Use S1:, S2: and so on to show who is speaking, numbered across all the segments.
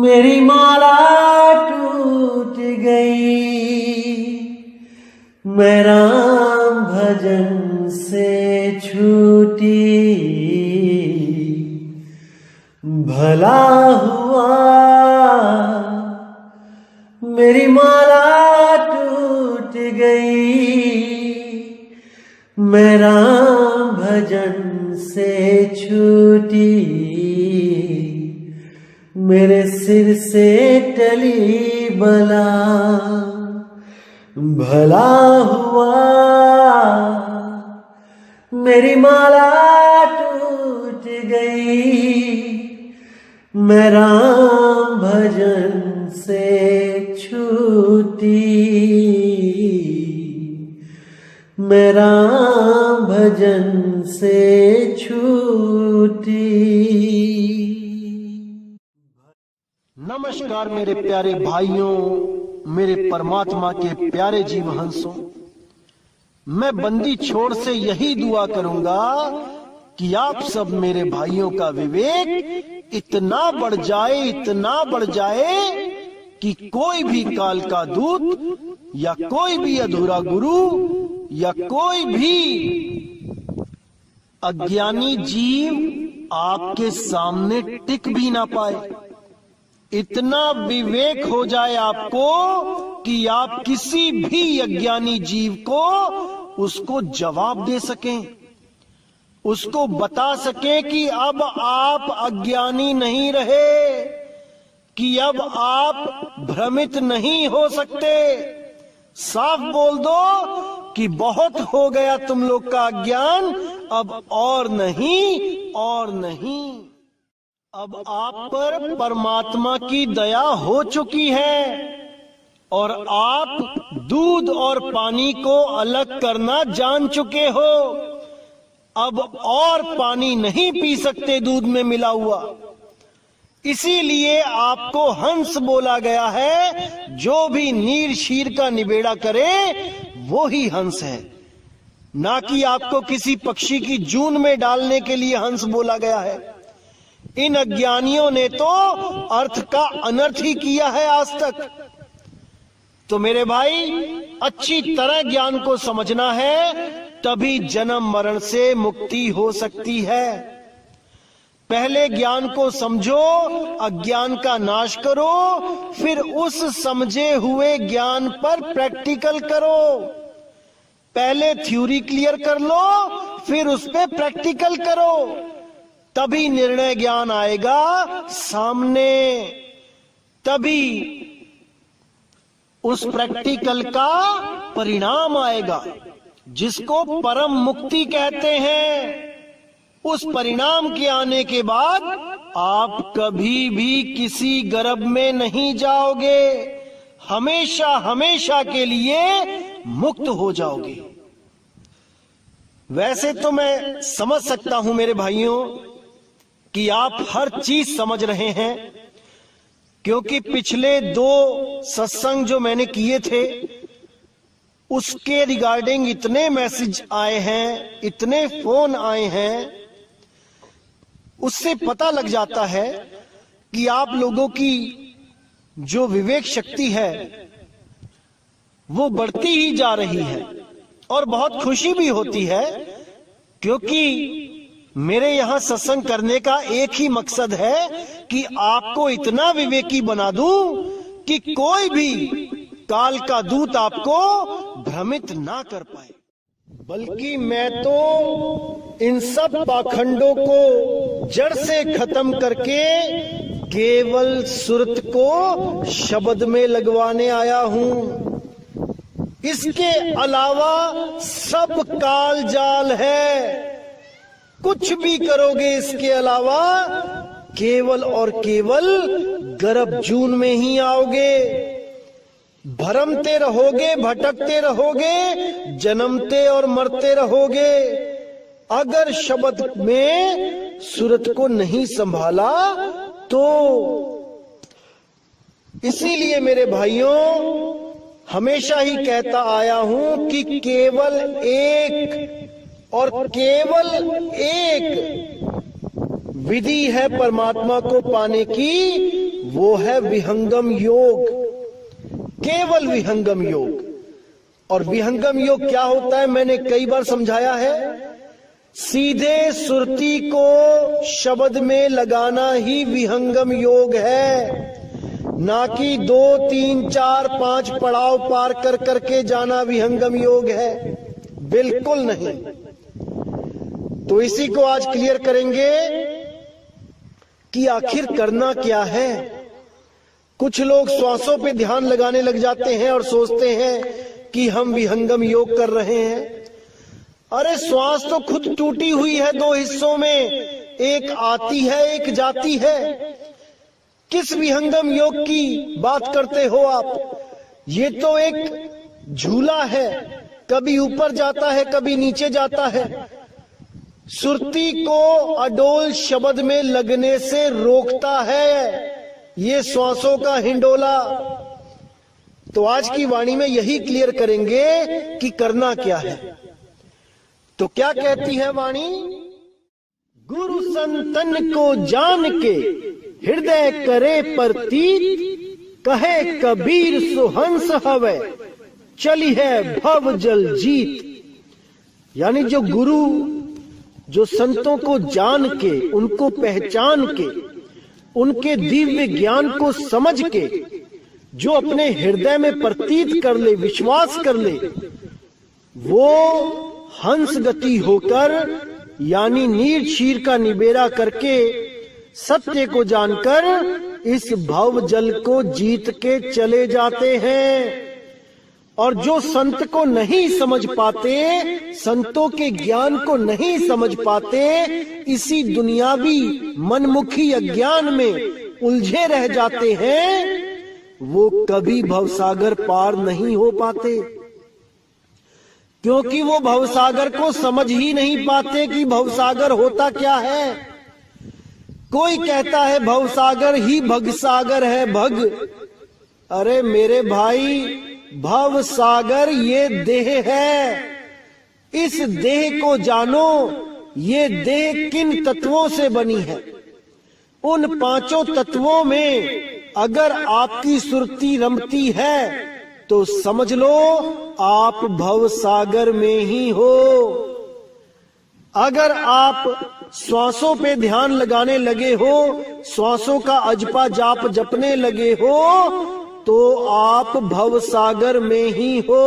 S1: मेरी माला टूट गई, मैं राम भजन से छूटी। भला हुआ मेरी माला टूट गई, मैं राम भजन से छूटी। मेरे सिर से टली बला, भला हुआ मेरी माला टूट गई, मैं राम भजन से छूटी। मैं राम भजन से छूटी।
S2: नमस्कार मेरे प्यारे भाइयों, मेरे परमात्मा के प्यारे जीव हंसों। मैं बंदी छोड़ से यही दुआ करूंगा कि आप सब मेरे भाइयों का विवेक इतना बढ़ जाए, इतना बढ़ जाए कि कोई भी काल का दूत या कोई भी अधूरा गुरु या कोई भी अज्ञानी जीव आपके सामने टिक भी ना पाए। इतना विवेक हो जाए आपको कि आप किसी भी अज्ञानी जीव को उसको जवाब दे सकें, उसको बता सकें कि अब आप अज्ञानी नहीं रहे, कि अब आप भ्रमित नहीं हो सकते। साफ बोल दो कि बहुत हो गया तुम लोग का अज्ञान, अब और नहीं और नहीं। अब आप पर परमात्मा की दया हो चुकी है और आप दूध और पानी को अलग करना जान चुके हो। अब और पानी नहीं पी सकते दूध में मिला हुआ, इसीलिए आपको हंस बोला गया है। जो भी नीर शीर का निबेड़ा करे वो ही हंस है, ना कि आपको किसी पक्षी की जून में डालने के लिए हंस बोला गया है। इन अज्ञानियों ने तो अर्थ का अनर्थ ही किया है आज तक। तो मेरे भाई, अच्छी तरह ज्ञान को समझना है, तभी जन्म मरण से मुक्ति हो सकती है। पहले ज्ञान को समझो, अज्ञान का नाश करो, फिर उस समझे हुए ज्ञान पर प्रैक्टिकल करो। पहले थ्योरी क्लियर कर लो, फिर उस पे प्रैक्टिकल करो, तभी निर्णय ज्ञान आएगा सामने। तभी उस प्रैक्टिकल का परिणाम आएगा, जिसको परम मुक्ति कहते हैं। उस परिणाम के आने के बाद आप कभी भी किसी गर्भ में नहीं जाओगे, हमेशा हमेशा के लिए मुक्त हो जाओगे। वैसे तो मैं समझ सकता हूं मेरे भाइयों कि आप हर चीज समझ रहे हैं, क्योंकि पिछले 2 सत्संग जो मैंने किए थे उसके रिगार्डिंग इतने मैसेज आए हैं, इतने फोन आए हैं, उससे पता लग जाता है कि आप लोगों की जो विवेक शक्ति है वो बढ़ती ही जा रही है। और बहुत खुशी भी होती है, क्योंकि मेरे यहां सत्संग करने का एक ही मकसद है कि आपको इतना विवेकी बना दूं कि कोई भी काल का दूत आपको भ्रमित ना कर पाए। बल्कि मैं तो इन सब पाखंडों को जड़ से खत्म करके केवल सुरत को शब्द में लगवाने आया हूं। इसके अलावा सब काल जाल है। कुछ भी करोगे इसके अलावा केवल और केवल गर्भ जून में ही आओगे। भरमते रहोगे, भटकते रहोगे, जन्मते और मरते रहोगे। अगर शब्द में सूरत को नहीं संभाला तो। इसीलिए मेरे भाइयों, हमेशा ही कहता आया हूं कि केवल एक और केवल एक विधि है परमात्मा को पाने की, वो है विहंगम योग, केवल विहंगम योग। और विहंगम योग क्या होता है मैंने कई बार समझाया है। सीधे सुरती को शब्द में लगाना ही विहंगम योग है, ना कि 2, 3, 4, 5 पड़ाव पार कर करके जाना विहंगम योग है, बिल्कुल नहीं। तो इसी को आज क्लियर करेंगे कि आखिर करना क्या है। कुछ लोग श्वासों पे ध्यान लगाने लग जाते हैं और सोचते हैं कि हम विहंगम योग कर रहे हैं। अरे श्वास तो खुद टूटी हुई है 2 हिस्सों में, एक आती है एक जाती है। किस विहंगम योग की बात करते हो आप? ये तो एक झूला है, कभी ऊपर जाता है कभी नीचे जाता है। सुरती को अडोल शब्द में लगने से रोकता है ये श्वासों का हिंडोला। तो आज की वाणी में यही क्लियर करेंगे कि करना क्या है। तो क्या कहती है वाणी? गुरु संतन को जान के हृदय करे प्रतीत, कहे कबीर सुहंस हवे चली है भव जल जीत। यानी जो गुरु, जो संतों को जान के, उनको पहचान के, उनके दिव्य ज्ञान को समझ के जो अपने हृदय में प्रतीत कर ले, विश्वास कर ले, वो हंस गति होकर यानी नीर क्षीर का निबेरा करके सत्य को जानकर इस भव जल को जीत के चले जाते हैं। और जो संत को नहीं समझ पाते, संतों के ज्ञान को नहीं समझ पाते, इसी दुनियावी मनमुखी अज्ञान में उलझे रह जाते हैं, वो कभी भवसागर पार नहीं हो पाते। क्योंकि वो भवसागर को समझ ही नहीं पाते कि भवसागर होता क्या है। कोई कहता है भवसागर ही भगसागर है, भग। अरे मेरे भाई, भवसागर ये देह है। इस देह को जानो, ये देह किन तत्वों से बनी है। उन 5 तत्वों में अगर आपकी सुरती रमती है तो समझ लो आप भवसागर में ही हो। अगर आप श्वासों पे ध्यान लगाने लगे हो, श्वासों का अजपा जाप जपने लगे हो, तो आप भवसागर में ही हो।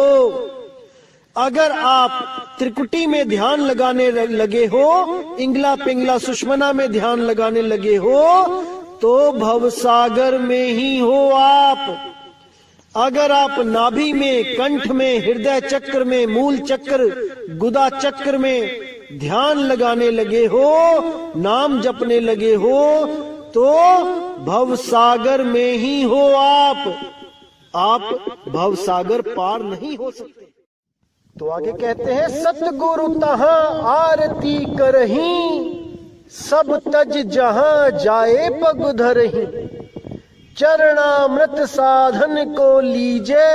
S2: अगर आप त्रिकुटी में ध्यान लगाने लगे हो, इंगला पिंगला सुषमना में ध्यान लगाने लगे हो, तो भवसागर में ही हो आप। अगर आप नाभि में, कंठ में, हृदय चक्र में, मूल चक्र, गुदा चक्र में ध्यान लगाने लगे हो, नाम जपने लगे हो, तो भवसागर में ही हो आप भवसागर पार नहीं हो सकते। तो आगे कहते हैं, सतगुरु तहां आरती करही, सब तज जहां जाए पग धरही, चरणामृत साधन को लीजे,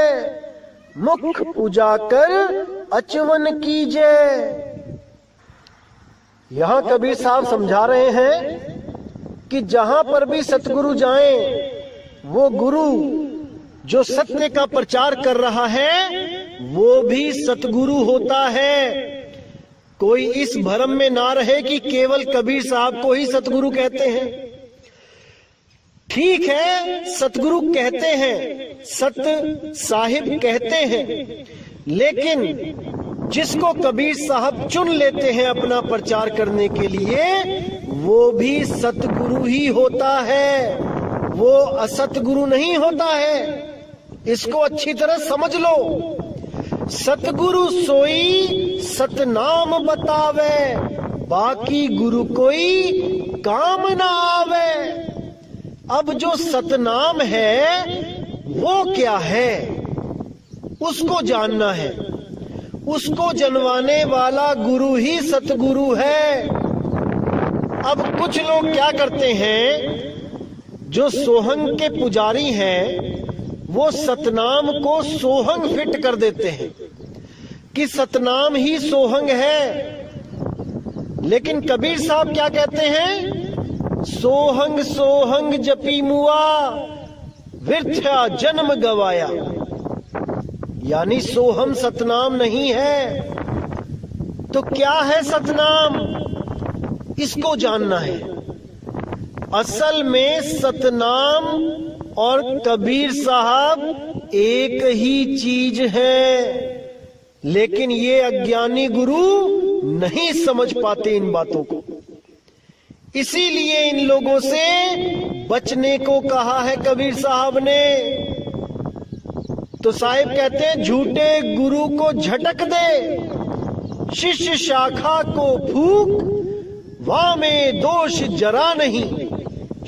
S2: मुख पूजा कर अचवन कीजे। यहां कबीर साहब समझा रहे हैं कि जहां पर भी सतगुरु जाएं, वो गुरु जो सत्य का प्रचार कर रहा है वो भी सतगुरु होता है। कोई इस भ्रम में ना रहे कि केवल कबीर साहब को ही सतगुरु कहते हैं। ठीक है, सतगुरु कहते हैं, सत साहिब कहते हैं, लेकिन जिसको कबीर साहब चुन लेते हैं अपना प्रचार करने के लिए, वो भी सतगुरु ही होता है, वो असतगुरु नहीं होता है। इसको अच्छी तरह समझ लो। सतगुरु सोई सतनाम बतावे, बाकी गुरु कोई काम ना आवे। अब जो सतनाम है वो क्या है, उसको जानना है। उसको जनवाने वाला गुरु ही सतगुरु है। अब कुछ लोग क्या करते हैं, जो सोहंग के पुजारी हैं, वो सतनाम को सोहंग फिट कर देते हैं कि सतनाम ही सोहंग है। लेकिन कबीर साहब क्या कहते हैं, सोहंग सोहंग जपी मुआ, व्यर्था जन्म गवाया। यानी सोहम सतनाम नहीं है, तो क्या है सतनाम, इसको जानना है। असल में सतनाम और कबीर साहब एक ही चीज है, लेकिन ये अज्ञानी गुरु नहीं समझ पाते इन बातों को। इसीलिए इन लोगों से बचने को कहा है कबीर साहब ने। तो साहिब कहते हैं, झूठे गुरु को झटक दे, शिष्य शाखा को फूक, वाह में दोष जरा नहीं,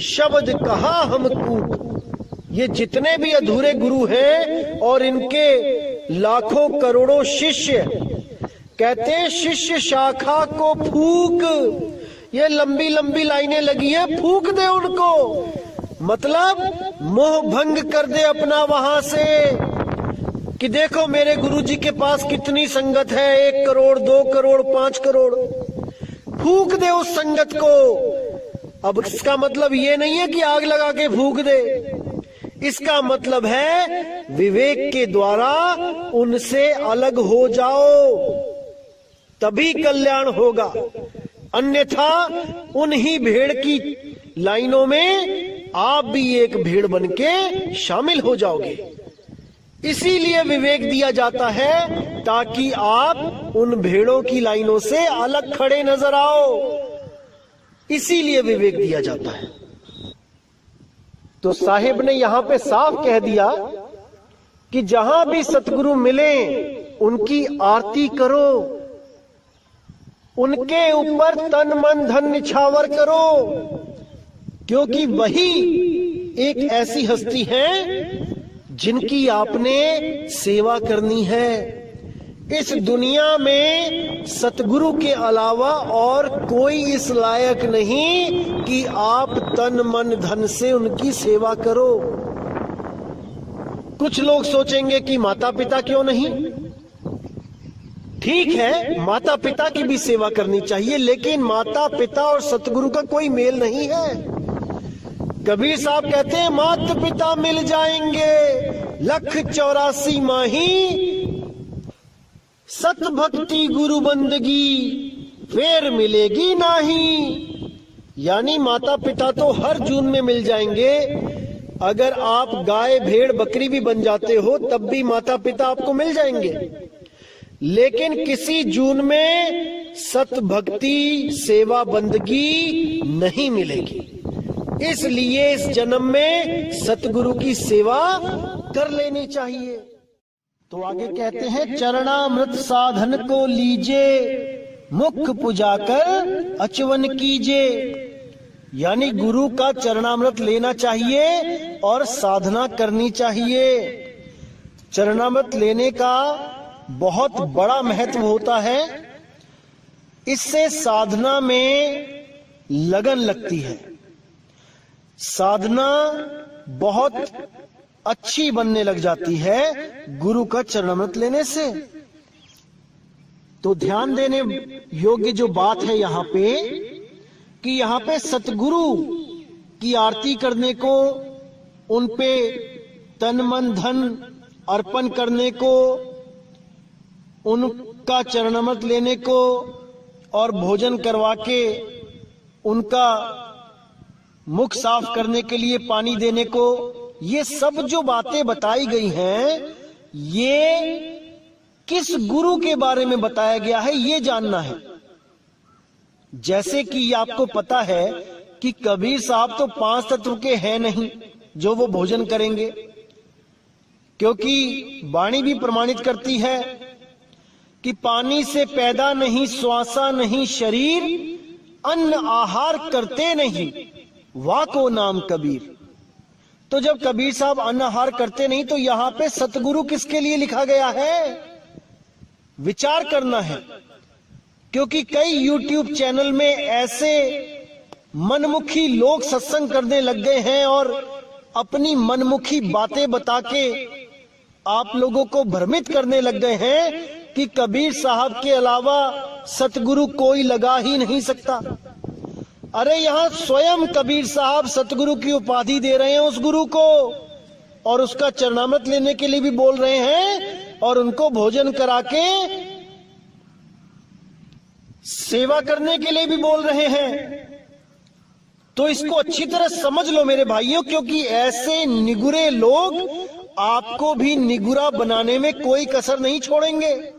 S2: शब्द कहा हम कूक। ये जितने भी अधूरे गुरु हैं और इनके लाखों करोड़ों शिष्य, कहते हैं शिष्य शाखा को फूक। ये लंबी लंबी लाइनें लगी है, फूक दे उनको, मतलब मोह भंग कर दे अपना वहां से, कि देखो मेरे गुरुजी के पास कितनी संगत है, 1 करोड़ 2 करोड़ 5 करोड़, फूक दे उस संगत को। अब इसका मतलब ये नहीं है कि आग लगा के फूक दे, इसका मतलब है विवेक के द्वारा उनसे अलग हो जाओ, तभी कल्याण होगा। अन्यथा उन्हीं भेड़ की लाइनों में आप भी एक भेड़ बनके शामिल हो जाओगे। इसीलिए विवेक दिया जाता है, ताकि आप उन भेड़ों की लाइनों से अलग खड़े नजर आओ। इसीलिए विवेक दिया जाता है। तो साहिब ने यहां पे साफ कह दिया कि जहां भी सतगुरु मिले उनकी आरती करो, उनके ऊपर तन मन धन निछावर करो, क्योंकि वही एक ऐसी हस्ती है जिनकी आपने सेवा करनी है। इस दुनिया में सतगुरु के अलावा और कोई इस लायक नहीं कि आप तन मन धन से उनकी सेवा करो। कुछ लोग सोचेंगे कि माता पिता क्यों नहीं, ठीक है माता पिता की भी सेवा करनी चाहिए, लेकिन माता पिता और सतगुरु का कोई मेल नहीं है। कबीर साहब कहते हैं, माता पिता मिल जाएंगे 184 माही, सत भक्ति गुरु बंदगी फिर मिलेगी नहीं। यानी माता पिता तो हर जून में मिल जाएंगे, अगर आप गाय भेड़ बकरी भी बन जाते हो तब भी माता पिता आपको मिल जाएंगे, लेकिन किसी जून में सत भक्ति सेवा बंदगी नहीं मिलेगी। इसलिए इस जन्म में सतगुरु की सेवा कर लेनी चाहिए। तो आगे कहते हैं, चरणामृत साधन को लीजे, मुख पुजाकर अचवन कीजे। यानी गुरु का चरणामृत लेना चाहिए और साधना करनी चाहिए। चरणामृत लेने का बहुत बड़ा महत्व होता है, इससे साधना में लगन लगती है, साधना बहुत अच्छी बनने लग जाती है गुरु का चरणामृत लेने से। तो ध्यान देने योग्य जो बात है यहाँ पे, कि यहाँ पे सतगुरु की आरती करने को, उन पे तन मन धन अर्पण करने को, उनका चरणामृत लेने को और भोजन करवा के उनका मुख साफ करने के लिए पानी देने को, ये सब जो बातें बताई गई हैं, ये किस गुरु के बारे में बताया गया है ये जानना है। जैसे कि आपको पता है कि कबीर साहब तो 5 तत्व के हैं नहीं जो वो भोजन करेंगे, क्योंकि वाणी भी प्रमाणित करती है कि पानी से पैदा नहीं श्वासा नहीं शरीर, अन्न आहार करते नहीं वाको नाम कबीर। तो जब कबीर साहब अन्न आहार करते नहीं, तो यहां पे सतगुरु किसके लिए लिखा गया है, विचार करना है। क्योंकि कई YouTube चैनल में ऐसे मनमुखी लोग सत्संग करने लग गए हैं और अपनी मनमुखी बातें बता के आप लोगों को भ्रमित करने लग गए हैं कि कबीर साहब के अलावा सतगुरु कोई लगा ही नहीं सकता। अरे यहाँ स्वयं कबीर साहब सतगुरु की उपाधि दे रहे हैं उस गुरु को, और उसका चरणामृत लेने के लिए भी बोल रहे हैं, और उनको भोजन करा के सेवा करने के लिए भी बोल रहे हैं। तो इसको अच्छी तरह समझ लो मेरे भाइयों, क्योंकि ऐसे निगुरे लोग आपको भी निगुरा बनाने में कोई कसर नहीं छोड़ेंगे।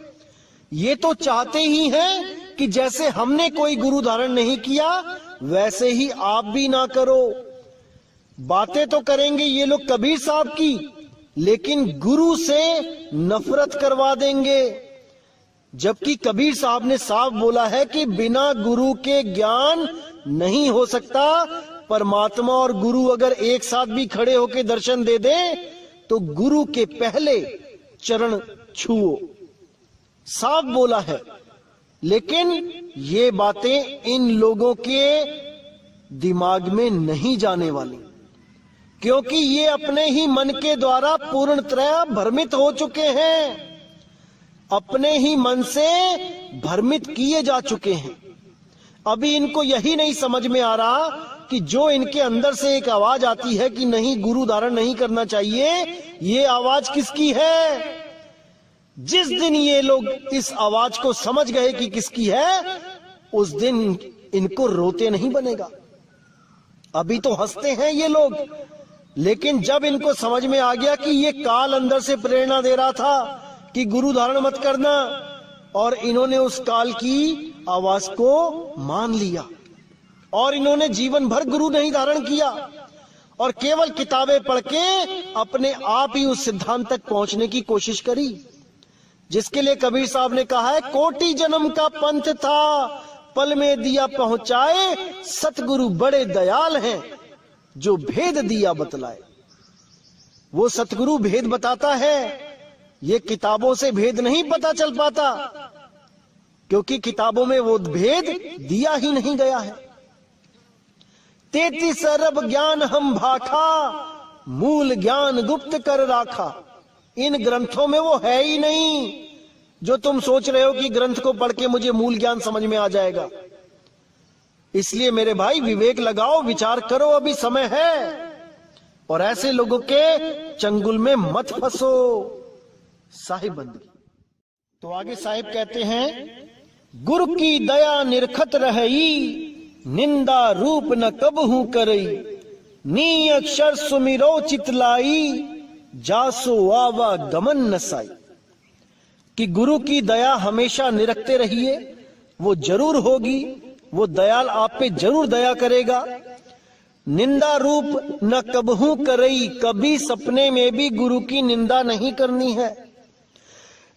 S2: ये तो चाहते ही हैं कि जैसे हमने कोई गुरु धारण नहीं किया वैसे ही आप भी ना करो। बातें तो करेंगे ये लोग कबीर साहब की, लेकिन गुरु से नफरत करवा देंगे। जबकि कबीर साहब ने साफ बोला है कि बिना गुरु के ज्ञान नहीं हो सकता। परमात्मा और गुरु अगर एक साथ भी खड़े होकर दर्शन दे दे तो गुरु के पहले चरण छुओ, साफ बोला है। लेकिन ये बातें इन लोगों के दिमाग में नहीं जाने वाली, क्योंकि ये अपने ही मन के द्वारा पूर्णतः भ्रमित हो चुके हैं, अपने ही मन से भ्रमित किए जा चुके हैं। अभी इनको यही नहीं समझ में आ रहा कि जो इनके अंदर से एक आवाज आती है कि नहीं गुरु धारण नहीं करना चाहिए, ये आवाज किसकी है। जिस दिन ये लोग इस आवाज को समझ गए कि किसकी है, उस दिन इनको रोते नहीं बनेगा। अभी तो हंसते हैं ये लोग, लेकिन जब इनको समझ में आ गया कि ये काल अंदर से प्रेरणा दे रहा था कि गुरु धारण मत करना, और इन्होंने उस काल की आवाज को मान लिया और इन्होंने जीवन भर गुरु नहीं धारण किया और केवल किताबें पढ़ के अपने आप ही उस सिद्धांत तक पहुंचने की कोशिश करी, जिसके लिए कबीर साहब ने कहा है कोटि जन्म का पंथ था पल में दिया पहुंचाए, सतगुरु बड़े दयाल हैं जो भेद दिया बतलाए। वो सतगुरु भेद बताता है, ये किताबों से भेद नहीं पता चल पाता, क्योंकि किताबों में वो भेद दिया ही नहीं गया है। 33 अरब ज्ञान हम भाखा, मूल ज्ञान गुप्त कर राखा। इन ग्रंथों में वो है ही नहीं जो तुम सोच रहे हो कि ग्रंथ को पढ़ के मुझे मूल ज्ञान समझ में आ जाएगा। इसलिए मेरे भाई विवेक लगाओ, विचार करो, अभी समय है, और ऐसे लोगों के चंगुल में मत फंसो। साहिब बंदगी। तो आगे साहिब कहते हैं, गुरु की दया निरखत रही, निंदा रूप न कबहू करई, नी अक्षर सुमिरो चितलाई, जासो आवा गमन नसाई। कि गुरु की दया हमेशा निरखते रहिए, वो जरूर होगी, वो दयाल आप पे जरूर दया करेगा। निंदा रूप न कबहू करई, कभी सपने में भी गुरु की निंदा नहीं करनी है।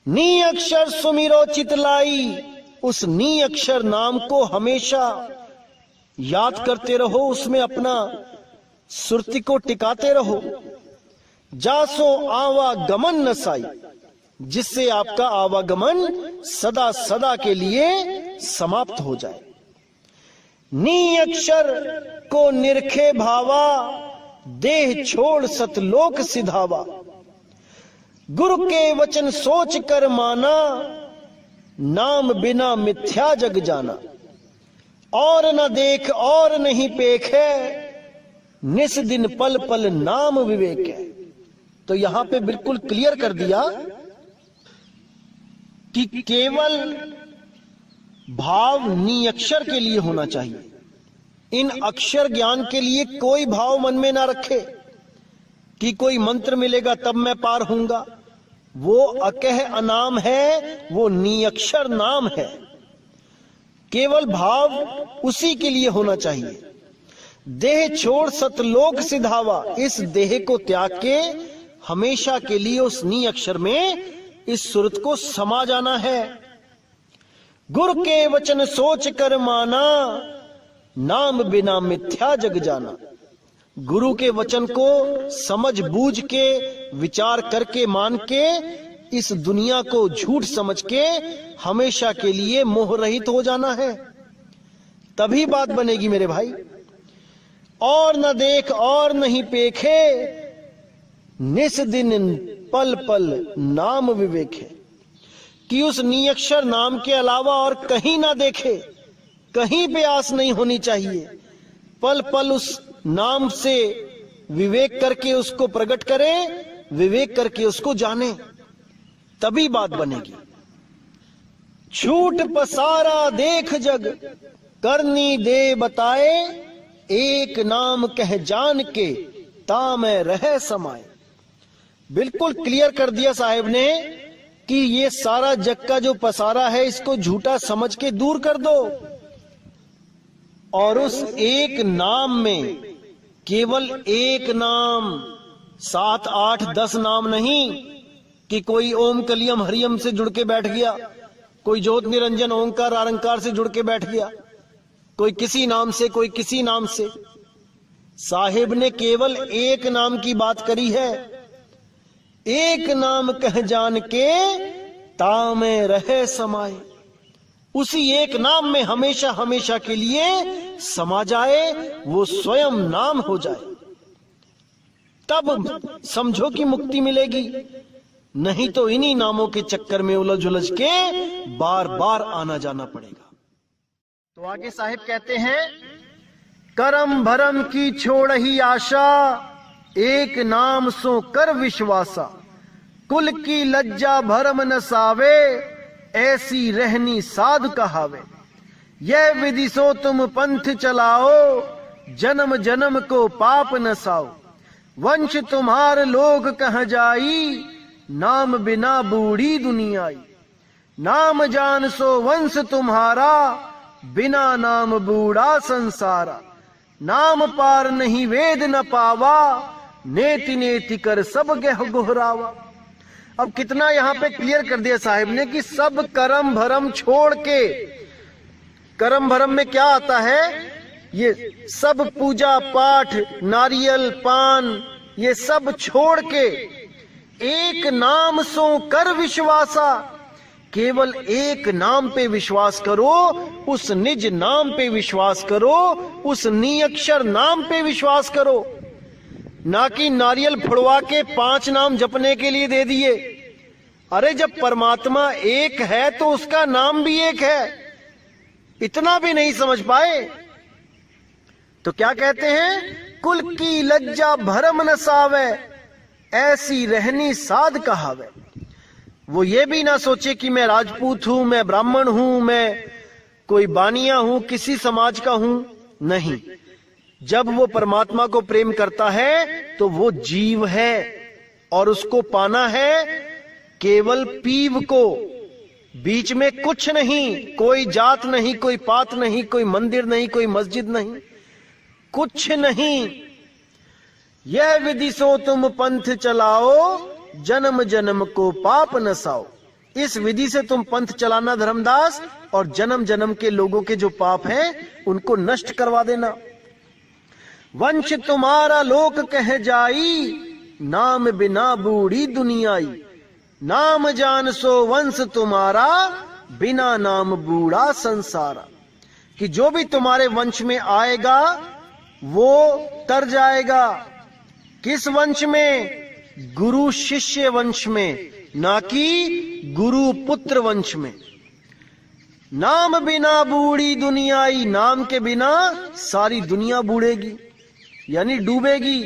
S2: नी अक्षर सुमिरो चितलाई, उस नी अक्षर नाम को हमेशा याद करते रहो, उसमें अपना सुरती को टिकाते रहो। जासो आवागमन नसाई, जिससे आपका आवागमन सदा सदा के लिए समाप्त हो जाए। नी अक्षर को निरखे भावा, देह छोड़ सतलोक सिधावा। गुरु के वचन सोच कर माना, नाम बिना मिथ्या जग जाना। और न देख और नहीं पेखे, निस दिन पल पल नाम विवेक है। तो यहां पे बिल्कुल क्लियर कर दिया कि केवल भाव नी अक्षर के लिए होना चाहिए। इन अक्षर ज्ञान के लिए कोई भाव मन में ना रखे कि कोई मंत्र मिलेगा तब मैं पार होऊंगा। वो अकह अनाम है, वो नी अक्षर नाम है। केवल भाव उसी के लिए होना चाहिए। देह छोड़ सतलोक सिधावा, इस देह को त्याग के हमेशा के लिए उस नी अक्षर में इस सुरत को समा जाना है। गुरु के वचन सोच कर माना, नाम बिना मिथ्या जग जाना। गुरु के वचन को समझ बूझ के विचार करके मान के इस दुनिया को झूठ समझ के हमेशा के लिए मोह रहित हो जाना है, तभी बात बनेगी मेरे भाई। और न देख और नहीं पेखे, निस दिन पल पल नाम विवेक है। कि उस नियक्षर नाम के अलावा और कहीं ना देखे, कहीं पे आस नहीं होनी चाहिए। पल पल उस नाम से विवेक करके उसको प्रकट करे, विवेक करके उसको जाने, तभी बात बनेगी। छूट पसारा देख जग करनी दे बताए, एक नाम कह जान के तामै रह समाए। बिल्कुल क्लियर कर दिया साहिब ने कि ये सारा जग का जो पसारा है इसको झूठा समझ के दूर कर दो, और उस एक नाम में केवल एक नाम, 7 8 10 नाम नहीं कि कोई ओम कलियम हरियम से जुड़ के बैठ गया, कोई ज्योत निरंजन ओंकार आरंकार से जुड़ के बैठ गया, कोई किसी नाम से, कोई किसी नाम से। साहिब ने केवल एक नाम की बात करी है। एक नाम कह जान के तामे रहे समाए, उसी एक नाम में हमेशा हमेशा के लिए समा जाए, वो स्वयं नाम हो जाए, तब समझो कि मुक्ति मिलेगी। नहीं तो इन्हीं नामों के चक्कर में उलझ उलझ के बार बार आना जाना पड़ेगा। तो आगे साहिब कहते हैं, करम भरम की छोड़ ही आशा, एक नाम सो कर विश्वासा, कुल की लज्जा भरम न सावे, ऐसी रहनी साध कहावे। यह विधि सो तुम पंथ चलाओ, जन्म जन्म को पाप न साओ। वंश तुम्हार लोग कह जाई, नाम बिना बूढ़ी दुनियाई। नाम जान सो वंश तुम्हारा, बिना नाम बूढ़ा संसारा। नाम पार नहीं वेद न पावा, नेति नेति कर सब गह गोहरावा। अब कितना यहाँ पे क्लियर कर दिया साहिब ने कि सब कर्म भरम छोड़ के, कर्म भरम में क्या आता है, ये सब पूजा पाठ नारियल पान ये सब छोड़ के एक नाम सो कर विश्वासा, केवल एक नाम पे विश्वास करो, उस निज नाम पे विश्वास करो, उस निअक्षर नाम पे विश्वास करो, ना कि नारियल फुड़वा के 5 नाम जपने के लिए दे दिए। अरे जब परमात्मा एक है तो उसका नाम भी एक है, इतना भी नहीं समझ पाए। तो क्या कहते हैं, कुल की लज्जा भरम न सावे, ऐसी रहनी साध कहावे। वो ये भी ना सोचे कि मैं राजपूत हूं, मैं ब्राह्मण हूं, मैं कोई बानिया हूं, किसी समाज का हूं, नहीं। जब वो परमात्मा को प्रेम करता है तो वो जीव है और उसको पाना है केवल पीव को, बीच में कुछ नहीं, कोई जात नहीं, कोई पात नहीं, कोई मंदिर नहीं, कोई मस्जिद नहीं, कुछ नहीं। यह विधि सो तुम पंथ चलाओ, जन्म जन्म को पाप न साओ। इस विधि से तुम पंथ चलाना धर्मदास, और जन्म जन्म के लोगों के जो पाप हैं उनको नष्ट करवा देना। वंश तुम्हारा लोक कह जाई, नाम बिना बूढ़ी दुनियाई। नाम जान सो वंश तुम्हारा, बिना नाम बूढ़ा संसारा। कि जो भी तुम्हारे वंश में आएगा वो तर जाएगा। किस वंश में? गुरु शिष्य वंश में, ना कि गुरु पुत्र वंश में। नाम बिना बूढ़ी दुनियाई, नाम के बिना सारी दुनिया बूढ़ेगी यानी डूबेगी।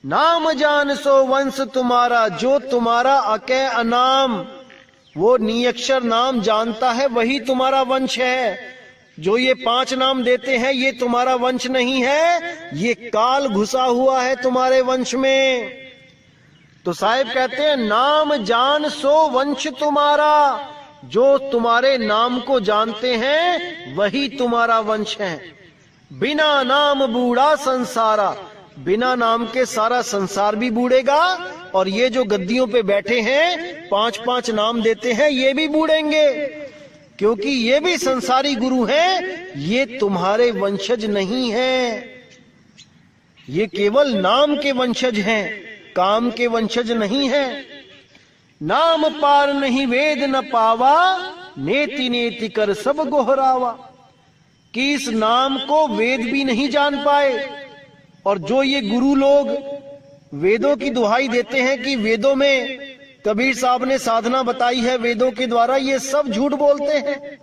S2: नाम जान सो वंश तुम्हारा, जो तुम्हारा अकै अनाम वो नियक्षर नाम जानता है वही तुम्हारा वंश है। जो ये 5 नाम देते हैं ये तुम्हारा वंश नहीं है, ये काल घुसा हुआ है तुम्हारे वंश में। तो साहिब कहते हैं, नाम जान सो वंश तुम्हारा, जो तुम्हारे नाम को जानते हैं वही तुम्हारा वंश है। बिना नाम बूढ़ा संसारा, बिना नाम के सारा संसार भी बूढ़ेगा, और ये जो गद्दियों पे बैठे हैं 5-5 नाम देते हैं ये भी बूढ़ेंगे, क्योंकि ये भी संसारी गुरु हैं, ये तुम्हारे वंशज नहीं हैं। ये केवल नाम के वंशज हैं, काम के वंशज नहीं हैं। नाम पार नहीं वेद न पावा, नेति नेति कर सब गोहरावा। कि इस नाम को वेद भी नहीं जान पाए, और जो ये गुरु लोग वेदों की दुहाई देते हैं कि वेदों में कबीर साहब ने साधना बताई है वेदों के द्वारा, ये सब झूठ बोलते हैं।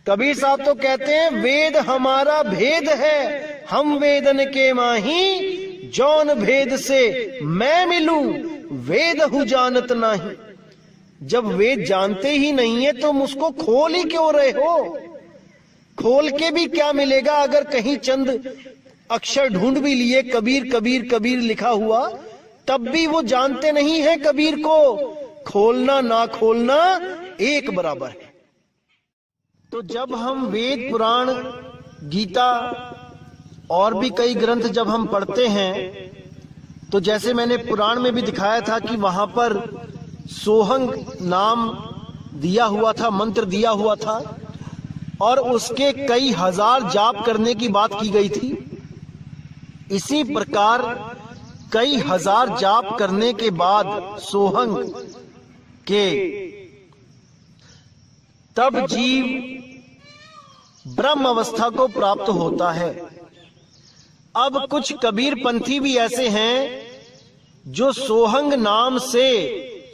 S2: कबीर साहब तो कहते हैं वेद हमारा भेद है, हम वेदन के माही, जौन भेद से मैं मिलूं, वेद हूं जानत नहीं। जब वेद जानते ही नहीं है तो उसको खोल ही क्यों रहे हो? खोल के भी क्या मिलेगा अगर कहीं चंद अक्षर ढूंढ भी लिए कबीर कबीर कबीर लिखा हुआ, तब भी वो जानते नहीं है कबीर को। खोलना ना खोलना एक बराबर है। तो जब हम वेद, पुराण, गीता और भी कई ग्रंथ जब हम पढ़ते हैं, तो जैसे मैंने पुराण में भी दिखाया था कि वहां पर सोहंग नाम दिया हुआ था, मंत्र दिया हुआ था, और उसके कई हजार जाप करने की बात की गई थी। इसी प्रकार कई हजार जाप करने के बाद सोहंग के तब जीव ब्रह्म अवस्था को प्राप्त होता है। अब कुछ कबीर पंथी भी ऐसे हैं जो सोहंग नाम से,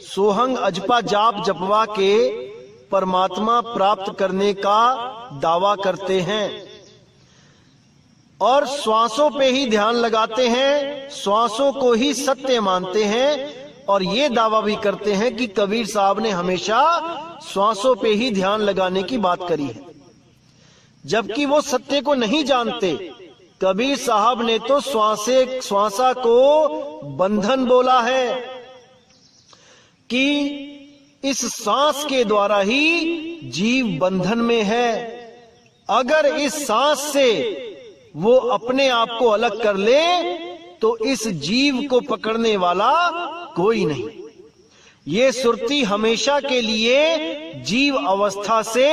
S2: सोहंग अजपा जाप जपवा के परमात्मा प्राप्त करने का दावा करते हैं और श्वासों पे ही ध्यान लगाते हैं, श्वासों को ही सत्य मानते हैं, और ये दावा भी करते हैं कि कबीर साहब ने हमेशा श्वासों पे ही ध्यान लगाने की बात करी है, जबकि वो सत्य को नहीं जानते। कबीर साहब ने तो श्वासा को बंधन बोला है कि इस सांस के द्वारा ही जीव बंधन में है। अगर इस सांस से वो अपने आप को अलग कर ले तो इस जीव को पकड़ने वाला कोई नहीं। ये सुरती हमेशा के लिए जीव अवस्था से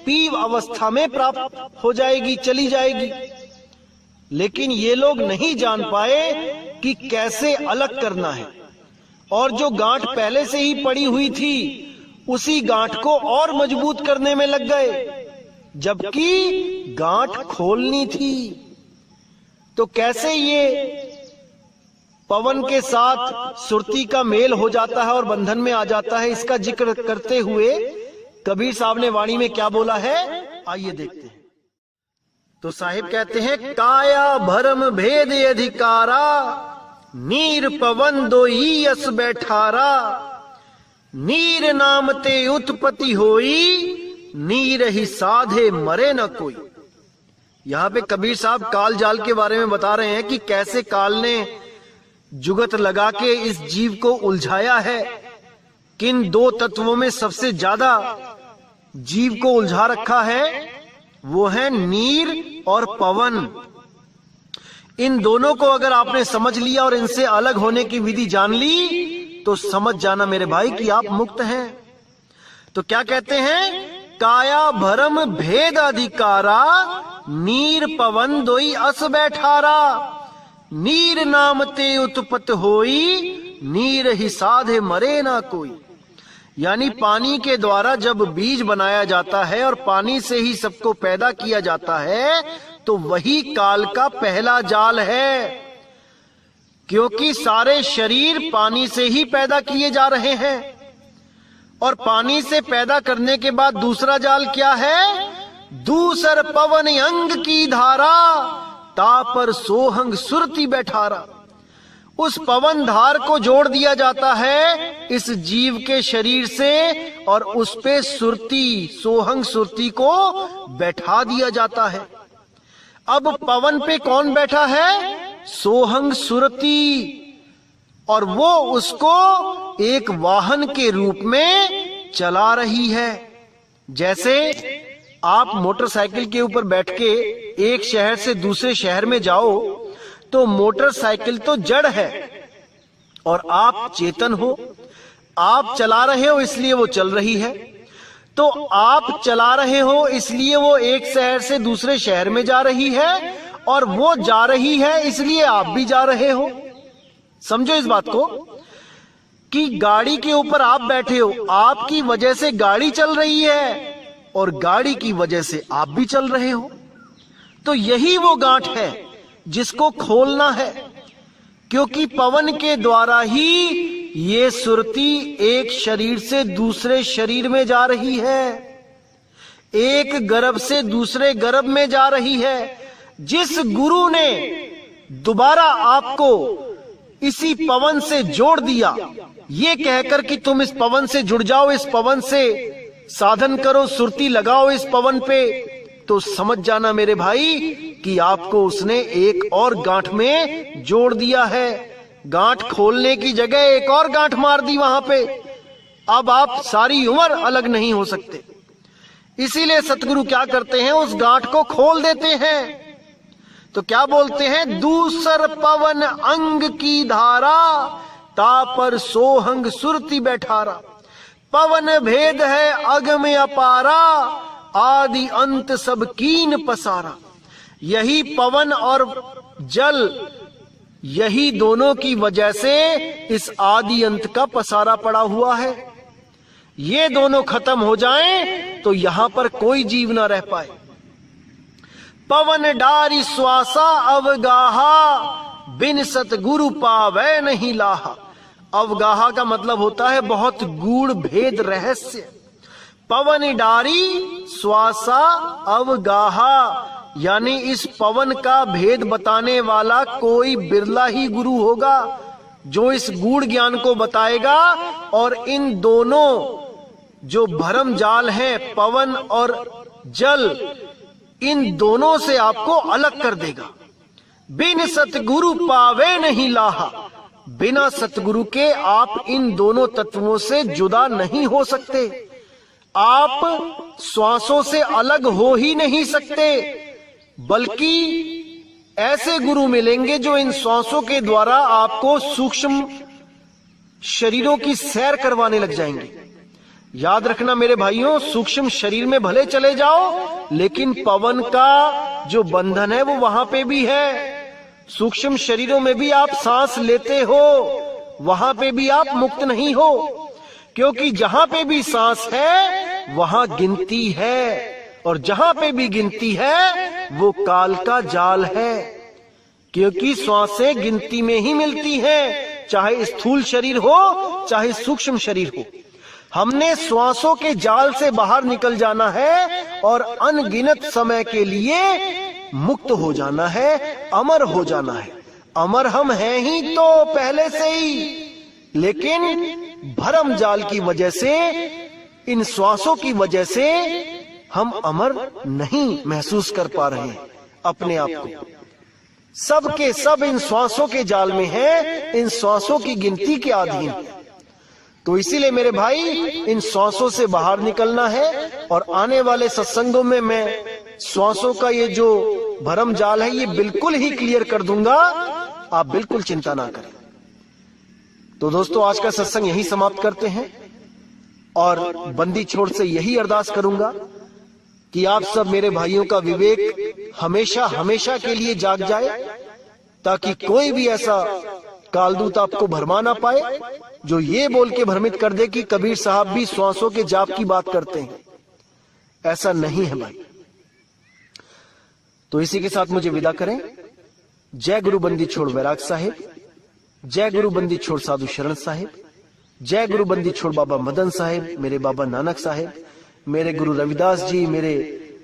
S2: पीव अवस्था में प्राप्त हो जाएगी, चली जाएगी। लेकिन ये लोग नहीं जान पाए कि कैसे अलग करना है, और जो गांठ पहले से ही पड़ी हुई थी उसी गांठ को और मजबूत करने में लग गए, जबकि गांठ खोलनी थी। तो कैसे ये पवन के साथ सुरती का मेल हो जाता है और बंधन में आ जाता है, इसका जिक्र करते हुए कबीर साहब ने वाणी में क्या बोला है, आइए देखते हैं। तो साहिब कहते हैं, काया भरम भेद अधिकारा, नीर पवन दोई अस बैठारा, नीर नाम ते उत्पत्ति होई, नीर ही साधे मरे न कोई। यहां पे कबीर साहब काल जाल के बारे में बता रहे हैं कि कैसे काल ने जुगत लगा के इस जीव को उलझाया है। किन दो तत्वों में सबसे ज्यादा जीव को उलझा रखा है, वो है नीर और पवन। इन दोनों को अगर आपने समझ लिया और इनसे अलग होने की विधि जान ली तो समझ जाना मेरे भाई कि आप मुक्त हैं। तो क्या कहते हैं, काया भरम भेद अधिकारा, नीर पवन दोई अस बैठारा, नीर नाम ते उत्पत्त होई, नीर ही साधे मरे ना कोई। यानी पानी के द्वारा जब बीज बनाया जाता है और पानी से ही सबको पैदा किया जाता है, तो वही काल का पहला जाल है, क्योंकि सारे शरीर पानी से ही पैदा किए जा रहे हैं। और पानी से पैदा करने के बाद दूसरा जाल क्या है, दूसर पवन अंग की धारा, तापर सोहंग सुरती बैठारा। उस पवन धार को जोड़ दिया जाता है इस जीव के शरीर से और उस पे सुरती, सोहंग सुरती को बैठा दिया जाता है। अब पवन पे कौन बैठा है, सोहंग सुरती, और वो उसको एक वाहन के रूप में चला रही है। जैसे आप मोटरसाइकिल के ऊपर बैठ के एक शहर से दूसरे शहर में जाओ तो मोटरसाइकिल तो जड़ है और आप चेतन हो, आप चला रहे हो इसलिए वो चल रही है। तो आप चला रहे हो इसलिए वो एक शहर से दूसरे शहर में जा रही है, और वो जा रही है इसलिए आप भी जा रहे हो। समझो इस बात को कि गाड़ी के ऊपर आप बैठे हो, आपकी वजह से गाड़ी चल रही है और गाड़ी की वजह से आप भी चल रहे हो। तो यही वो गांठ है जिसको खोलना है, क्योंकि पवन के द्वारा ही ये सुरती एक शरीर से दूसरे शरीर में जा रही है। एक गर्भ से दूसरे गर्भ में जा रही है। जिस गुरु ने दोबारा आपको इसी पवन से जोड़ दिया, ये कहकर कि तुम इस पवन से जुड़ जाओ, इस पवन से साधन करो, सुरती लगाओ इस पवन पे, तो समझ जाना मेरे भाई कि आपको उसने एक और गांठ में जोड़ दिया है। गांठ खोलने की जगह एक और गांठ मार दी वहां पे। अब आप सारी उम्र अलग नहीं हो सकते। इसीलिए सतगुरु क्या करते हैं, उस गांठ को खोल देते हैं। तो क्या बोलते हैं, दूसर पवन अंग की धारा, तापर सोहंग सुरती बैठारा। पवन भेद है अगम अपारा, आदि अंत सब कीन पसारा। यही पवन और जल, यही दोनों की वजह से इस आदि अंत का पसारा पड़ा हुआ है। ये दोनों खत्म हो जाएं तो यहां पर कोई जीव ना रह पाए। पवन डारी श्वासा अवगाहा, बिन सतगुरु पावै नहीं लाहा। अवगाहा का मतलब होता है बहुत गूढ़ भेद रहस्य। पवन डारी श्वासा अवगाहा, यानी इस पवन का भेद बताने वाला कोई बिरला ही गुरु होगा जो इस गूढ़ ज्ञान को बताएगा और इन दोनों जो भरम जाल है, पवन और जल, इन दोनों से आपको अलग कर देगा। बिन सतगुरु पावे नहीं लाहा, बिना सतगुरु के आप इन दोनों तत्वों से जुदा नहीं हो सकते। आप श्वासों से अलग हो ही नहीं सकते, बल्कि ऐसे गुरु मिलेंगे जो इन श्वासों के द्वारा आपको सूक्ष्म शरीरों की सैर करवाने लग जाएंगे। याद रखना मेरे भाइयों, सूक्ष्म शरीर में भले चले जाओ, लेकिन पवन का जो बंधन है वो वहां पे भी है। सूक्ष्म शरीरों में भी आप सांस लेते हो, वहां पे भी आप मुक्त नहीं हो, क्योंकि जहां पे भी सांस है वहां गिनती है, और जहां पे भी गिनती है वो काल का जाल है। क्योंकि श्वासें गिनती में ही मिलती हैं, चाहे स्थूल शरीर हो चाहे सूक्ष्म शरीर हो। हमने श्वासों के जाल से बाहर निकल जाना है और अनगिनत समय के लिए मुक्त हो जाना है, अमर हो जाना है। अमर हम हैं ही तो पहले से ही, लेकिन भरम जाल की वजह से, इन श्वासों की वजह से हम अमर नहीं महसूस कर पा रहे हैं अपने आप को। सब के सब इन श्वासों के जाल में हैं, इन श्वासों की गिनती के अधीन है। तो इसीलिए मेरे भाई, इन श्वासों से बाहर निकलना है। और आने वाले सत्संगों में मैं श्वासों का ये जो भरम जाल है ये बिल्कुल ही क्लियर कर दूंगा, आप बिल्कुल चिंता ना करें। तो दोस्तों, आज का सत्संग यही समाप्त करते हैं और बंदी छोड़ से यही अरदास करूंगा कि आप सब मेरे भाइयों का विवेक हमेशा हमेशा के लिए जाग जाए, ताकि कोई भी ऐसा कालदूत आपको भरमा ना पाए जो ये बोल के भ्रमित कर दे कि कबीर साहब भी श्वासों के जाप की बात करते हैं। ऐसा नहीं है भाई। तो इसी के साथ मुझे विदा करें। जय गुरु बंदी छोड़ वैराग साहिब, जय गुरु बंदी छोड़ साधु शरण साहिब, जय गुरु बंदी छोड़ बाबा मदन साहिब, मेरे बाबा नानक साहिब, मेरे गुरु रविदास जी, मेरे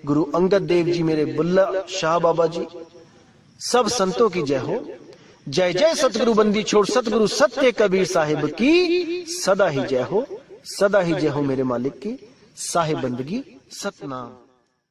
S2: गुरु अंगद देव जी, मेरे बुल्ला शाह बाबा जी, सब संतों की जय हो। जय जय सतगुरु बंदी छोड़ सतगुरु सत्य कबीर साहिब की सदा ही जय हो, सदा ही जय हो मेरे मालिक की। साहिब बंदगी सतनाम।